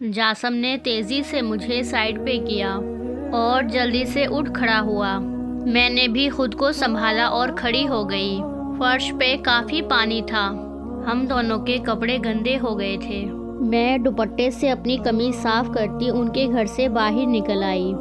جاسم نے تیزی سے مجھے سائڈ پہ کیا اور جلدی سے اٹھ کھڑا ہوا۔ میں نے بھی خود کو سنبھالا اور کھڑی ہو گئی۔ فرش پہ کافی پانی تھا، ہم دونوں کے کپڑے گندے ہو گئے تھے۔ میں دوپٹے سے اپنی قمیض صاف کرتی ان کے گھر سے باہر نکل آئی۔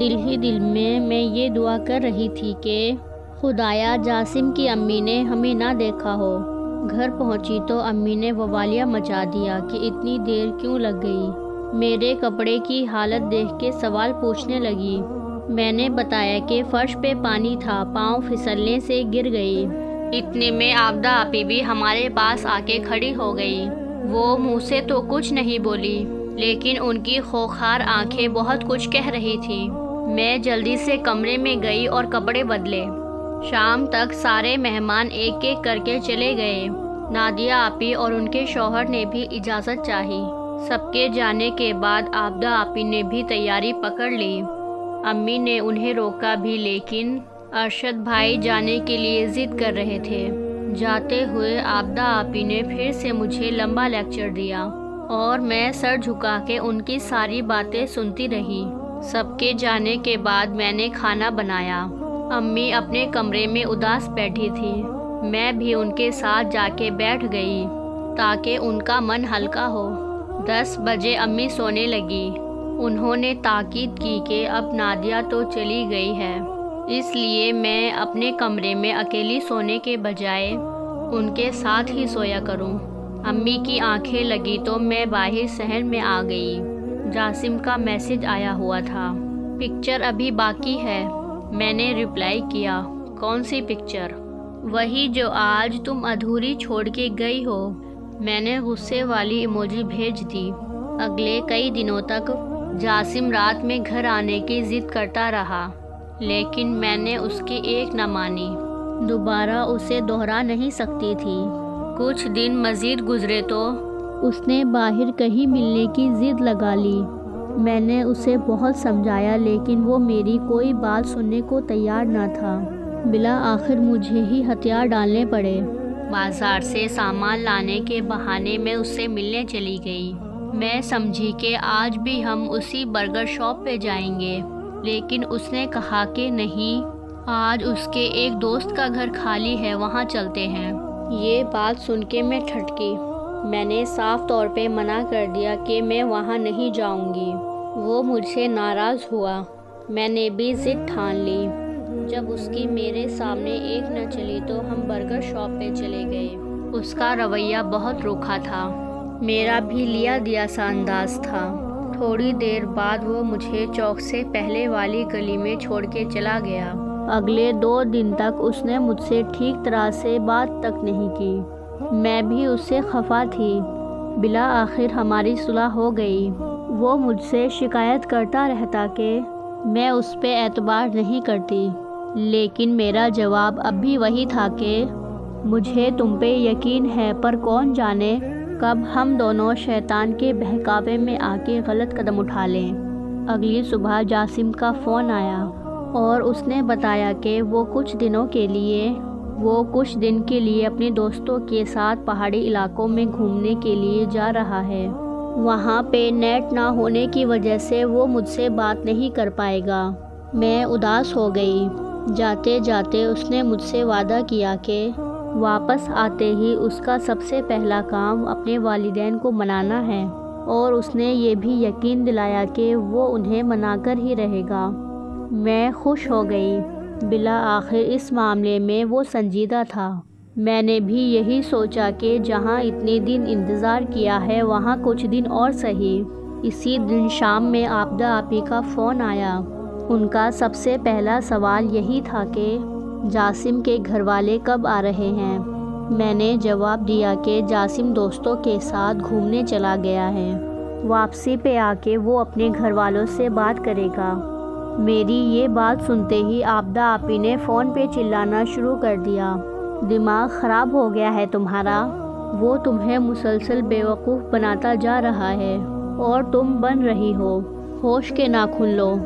دل ہی دل میں یہ دعا کر رہی تھی کہ خدایا جاسم کی امی نے ہمیں نہ دیکھا ہو۔ گھر پہنچی تو امی نے ووالیہ مچا دیا کہ اتنی دیر کیوں لگ گئی۔ میرے کپڑے کی حالت دیکھ کے سوال پوچھنے لگی۔ میں نے بتایا کہ فرش پہ پانی تھا، پاؤں پھسلنے سے گر گئی۔ اتنے میں عابدہ آپی بھی ہمارے پاس آ کے کھڑی ہو گئی۔ وہ منہ سے تو کچھ نہیں بولی، لیکن ان کی خوخار آنکھیں بہت کچھ کہہ رہی تھیں۔ میں جلدی سے کمرے میں گئی اور کپڑے بدلے۔ شام تک سارے مہمان ایک ایک کر کے چلے گئے۔ نادیہ آپی اور ان کے شوہر نے بھی اجازت چاہی۔ سب کے جانے کے بعد عابدہ آپی نے بھی تیاری پکڑ لی۔ امی نے انہیں روکا بھی، لیکن ارشد بھائی جانے کے لیے ضد کر رہے تھے۔ جاتے ہوئے عابدہ آپی نے پھر سے مجھے لمبا لیکچر دیا اور میں سر جھکا کے ان کی ساری باتیں سنتی رہی۔ سب کے جانے کے بعد میں نے کھانا بنایا۔ امی اپنے کمرے میں اداس بیٹھی تھی، میں بھی ان کے ساتھ جا کے بیٹھ گئی تاکہ ان کا من ہلکا ہو۔ 10 بجے امی سونے لگی۔ انہوں نے تاکید کی کہ اب نادیہ تو چلی گئی ہے، اس لیے میں اپنے کمرے میں اکیلی سونے کے بجائے ان کے ساتھ ہی سویا کروں۔ امی کی آنکھیں لگی تو میں باہر صحن میں آ گئی۔ جاسم کا میسج آیا ہوا تھا، پکچر ابھی باقی ہے۔ میں نے رپلائی کیا، کون سی پکچر؟ وہی جو آج تم ادھوری چھوڑ کے گئی ہو۔ میں نے غصے والی ایموجی بھیج دی۔ اگلے کئی دنوں تک جاسم رات میں گھر آنے کی ضد کرتا رہا، لیکن میں نے اس کی ایک نہ مانی۔ دوبارہ اسے دہرا نہیں سکتی تھی۔ کچھ دن مزید گزرے تو اس نے باہر کہیں ملنے کی ضد لگا لی۔ میں نے اسے بہت سمجھایا، لیکن وہ میری کوئی بات سننے کو تیار نہ تھا۔ بالآخر مجھے ہی ہتھیار ڈالنے پڑے۔ بازار سے سامان لانے کے بہانے میں اس سے ملنے چلی گئی۔ میں سمجھی کہ آج بھی ہم اسی برگر شاپ پہ جائیں گے، لیکن اس نے کہا کہ نہیں، آج اس کے ایک دوست کا گھر خالی ہے، وہاں چلتے ہیں۔ یہ بات سن کے میں ٹھٹکی۔ میں نے صاف طور پہ منع کر دیا کہ میں وہاں نہیں جاؤں گی۔ وہ مجھ سے ناراض ہوا۔ میں نے بھی ضد ٹھان لی۔ جب اس کی میرے سامنے ایک نہ چلی تو ہم برگر شاپ پہ چلے گئے۔ اس کا رویہ بہت روکھا تھا، میرا بھی لیا دیا سا انداز تھا۔ تھوڑی دیر بعد وہ مجھے چوک سے پہلے والی گلی میں چھوڑ کے چلا گیا۔ اگلے 2 دن تک اس نے مجھ سے ٹھیک طرح سے بات تک نہیں کی۔ میں بھی اس سے خفا تھی۔ بالآخر ہماری صلح ہو گئی۔ وہ مجھ سے شکایت کرتا رہتا کہ میں اس پہ اعتبار نہیں کرتی، لیکن میرا جواب اب بھی وہی تھا کہ مجھے تم پہ یقین ہے، پر کون جانے کب ہم دونوں شیطان کے بہکاوے میں آ کے غلط قدم اٹھا لیں۔ اگلی صبح جاسم کا فون آیا اور اس نے بتایا کہ وہ کچھ دن کے لیے اپنے دوستوں کے ساتھ پہاڑی علاقوں میں گھومنے کے لیے جا رہا ہے۔ وہاں پہ نیٹ نہ ہونے کی وجہ سے وہ مجھ سے بات نہیں کر پائے گا۔ میں اداس ہو گئی۔ جاتے جاتے اس نے مجھ سے وعدہ کیا کہ واپس آتے ہی اس کا سب سے پہلا کام اپنے والدین کو منانا ہے، اور اس نے یہ بھی یقین دلایا کہ وہ انہیں منا کر ہی رہے گا۔ میں خوش ہو گئی۔ بالآخر اس معاملے میں وہ سنجیدہ تھا۔ میں نے بھی یہی سوچا کہ جہاں اتنے دن انتظار کیا ہے وہاں کچھ دن اور سہی۔ اسی دن شام میں عابدہ آپی کا فون آیا۔ ان کا سب سے پہلا سوال یہی تھا کہ جاسم کے گھر والے کب آ رہے ہیں۔ میں نے جواب دیا کہ جاسم دوستوں کے ساتھ گھومنے چلا گیا ہے، واپسی پہ آ کے وہ اپنے گھر والوں سے بات کرے گا۔ میری یہ بات سنتے ہی عابدہ آپی نے فون پہ چلانا شروع کر دیا، دماغ خراب ہو گیا ہے تمہارا؟ وہ تمہیں مسلسل بیوقوف بناتا جا رہا ہے اور تم بن رہی ہو۔ ہوش کے ناخن لو۔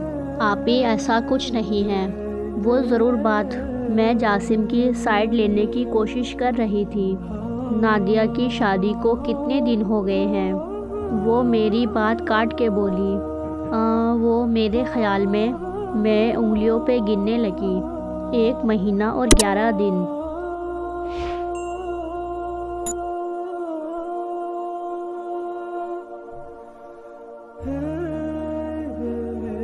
آپی ایسا کچھ نہیں ہے۔ وہ ضرور بات۔ میں جاسم کی سائیڈ لینے کی کوشش کر رہی تھی۔ نادیہ کی شادی کو کتنے دن ہو گئے ہیں؟ وہ میری بات کاٹ کے بولی۔ وہ میرے خیال میں انگلیوں پہ گننے لگی۔ 1 مہینہ اور 11 دن۔